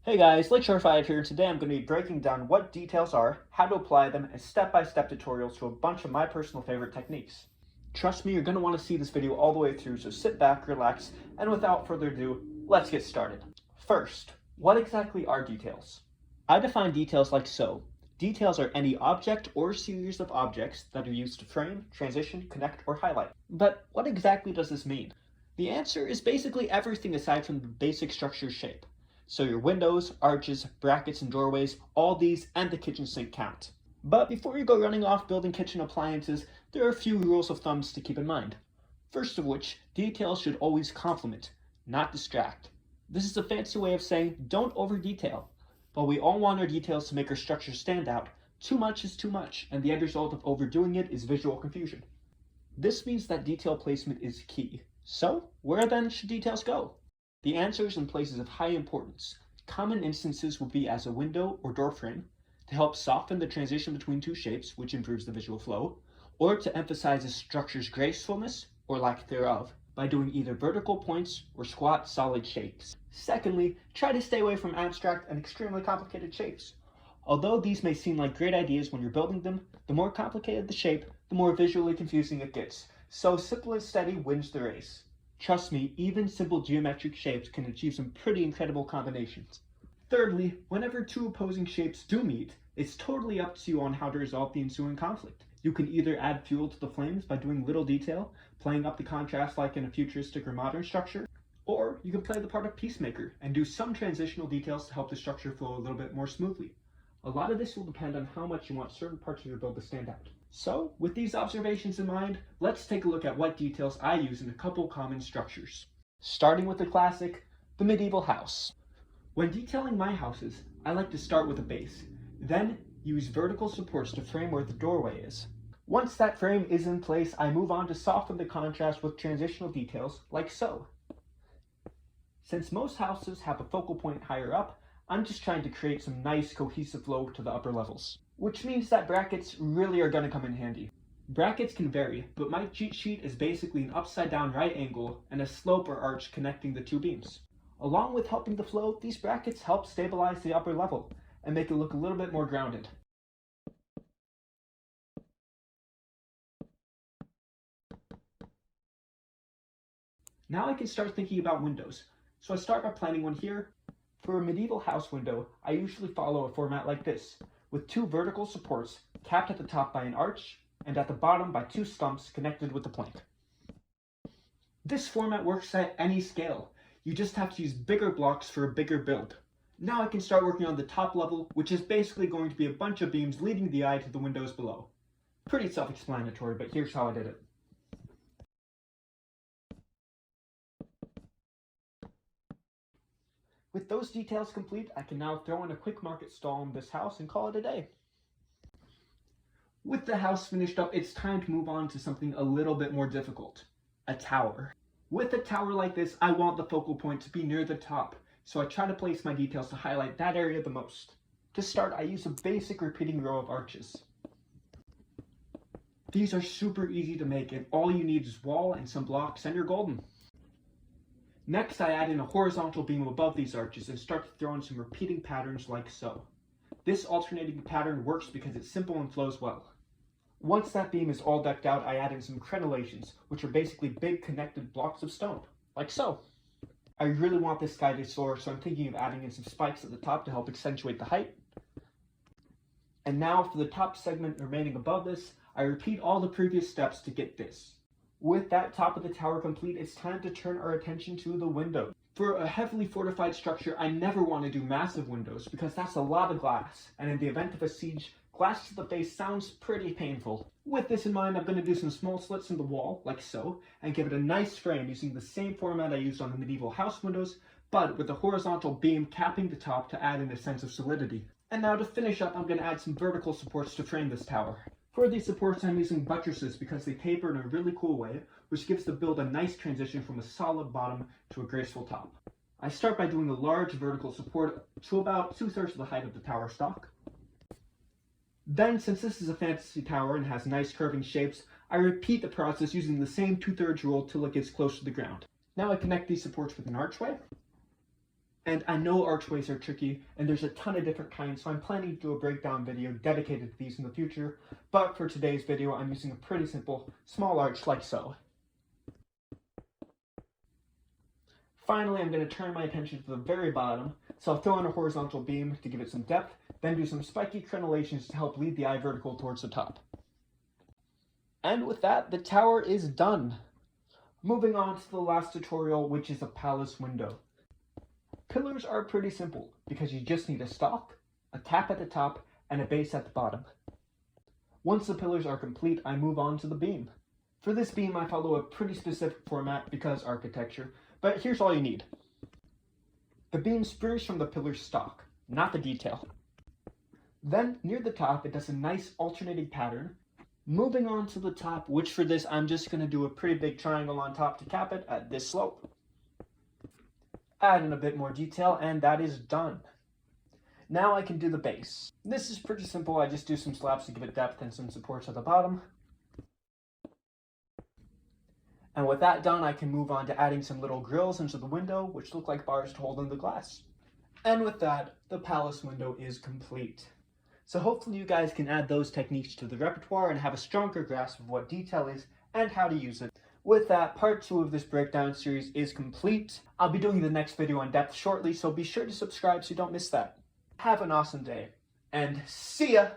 Hey guys, Lakeshore Fight here. Today I'm going to be breaking down what details are, how to apply them, and step-by-step tutorials to a bunch of my personal favorite techniques. Trust me, you're going to want to see this video all the way through, so sit back, relax, and without further ado, let's get started. First, what exactly are details? I define details like so. Details are any object or series of objects that are used to frame, transition, connect, or highlight. But what exactly does this mean? The answer is basically everything aside from the basic structure shape. So your windows, arches, brackets, and doorways, all these and the kitchen sink count. But before you go running off building kitchen appliances, there are a few rules of thumbs to keep in mind. First of which, details should always complement, not distract. This is a fancy way of saying don't over detail. While we all want our details to make our structure stand out, too much is too much, and the end result of overdoing it is visual confusion. This means that detail placement is key. So, where then should details go? The answer is in places of high importance. Common instances will be as a window or door frame, to help soften the transition between two shapes, which improves the visual flow, or to emphasize a structure's gracefulness, or lack thereof, by doing either vertical points or squat solid shapes. Secondly, try to stay away from abstract and extremely complicated shapes. Although these may seem like great ideas when you're building them, the more complicated the shape, the more visually confusing it gets. So simple and steady wins the race. Trust me, even simple geometric shapes can achieve some pretty incredible combinations. Thirdly, whenever two opposing shapes do meet, it's totally up to you on how to resolve the ensuing conflict. You can either add fuel to the flames by doing little detail, playing up the contrast like in a futuristic or modern structure, or you can play the part of peacemaker and do some transitional details to help the structure flow a little bit more smoothly. A lot of this will depend on how much you want certain parts of your build to stand out. So, with these observations in mind, let's take a look at what details I use in a couple common structures. Starting with the classic, the medieval house. When detailing my houses, I like to start with a base, then use vertical supports to frame where the doorway is. Once that frame is in place, I move on to soften the contrast with transitional details, like so. Since most houses have a focal point higher up, I'm just trying to create some nice cohesive flow to the upper levels. Which means that brackets really are going to come in handy. Brackets can vary, but my cheat sheet is basically an upside down right angle and a slope or arch connecting the two beams. Along with helping the flow, these brackets help stabilize the upper level and make it look a little bit more grounded. Now I can start thinking about windows, so I start by planning one here. For a medieval house window, I usually follow a format like this, with two vertical supports capped at the top by an arch and at the bottom by two stumps connected with a plank. This format works at any scale. You just have to use bigger blocks for a bigger build. Now I can start working on the top level, which is basically going to be a bunch of beams leading the eye to the windows below. Pretty self-explanatory, but here's how I did it. With those details complete, I can now throw in a quick market stall in this house and call it a day. With the house finished up, it's time to move on to something a little bit more difficult. A tower. With a tower like this, I want the focal point to be near the top, so I try to place my details to highlight that area the most. To start, I use a basic repeating row of arches. These are super easy to make, and all you need is wall and some blocks and you're golden. Next, I add in a horizontal beam above these arches and start to throw in some repeating patterns like so. This alternating pattern works because it's simple and flows well. Once that beam is all decked out, I add in some crenellations, which are basically big connected blocks of stone, like so. I really want this guy to soar, so I'm thinking of adding in some spikes at the top to help accentuate the height. And now for the top segment remaining above this, I repeat all the previous steps to get this. With that top of the tower complete, it's time to turn our attention to the window. For a heavily fortified structure, I never want to do massive windows because that's a lot of glass, and in the event of a siege, glass to the face sounds pretty painful. With this in mind, I'm going to do some small slits in the wall, like so, and give it a nice frame using the same format I used on the medieval house windows, but with a horizontal beam capping the top to add in a sense of solidity. And now to finish up, I'm going to add some vertical supports to frame this tower. For these supports, I'm using buttresses because they taper in a really cool way, which gives the build a nice transition from a solid bottom to a graceful top. I start by doing a large vertical support to about 2/3 of the height of the tower stock. Then, since this is a fantasy tower and has nice curving shapes, I repeat the process using the same 2/3 rule till it gets close to the ground. Now I connect these supports with an archway, And I know archways are tricky, and there's a ton of different kinds, so I'm planning to do a breakdown video dedicated to these in the future, but for today's video, I'm using a pretty simple, small arch like so. Finally, I'm going to turn my attention to the very bottom, so I'll throw in a horizontal beam to give it some depth, then do some spiky crenellations to help lead the eye vertical towards the top. And with that, the tower is done. Moving on to the last tutorial, which is a palace window. Pillars are pretty simple, because you just need a stalk, a cap at the top, and a base at the bottom. Once the pillars are complete, I move on to the beam. For this beam, I follow a pretty specific format because architecture, but here's all you need. The beam springs from the pillar's stalk, not the detail. Then, near the top, it does a nice alternating pattern. Moving on to the top, which for this, I'm just going to do a pretty big triangle on top to cap it at this slope. Add in a bit more detail, and that is done. Now I can do the base. This is pretty simple. I just do some slabs to give it depth and some supports at the bottom. And with that done, I can move on to adding some little grills into the window, which look like bars to hold in the glass. And with that, the palace window is complete. So hopefully you guys can add those techniques to the repertoire and have a stronger grasp of what detail is and how to use it. With that, part 2 of this breakdown series is complete. I'll be doing the next video on depth shortly, so be sure to subscribe so you don't miss that. Have an awesome day, and see ya!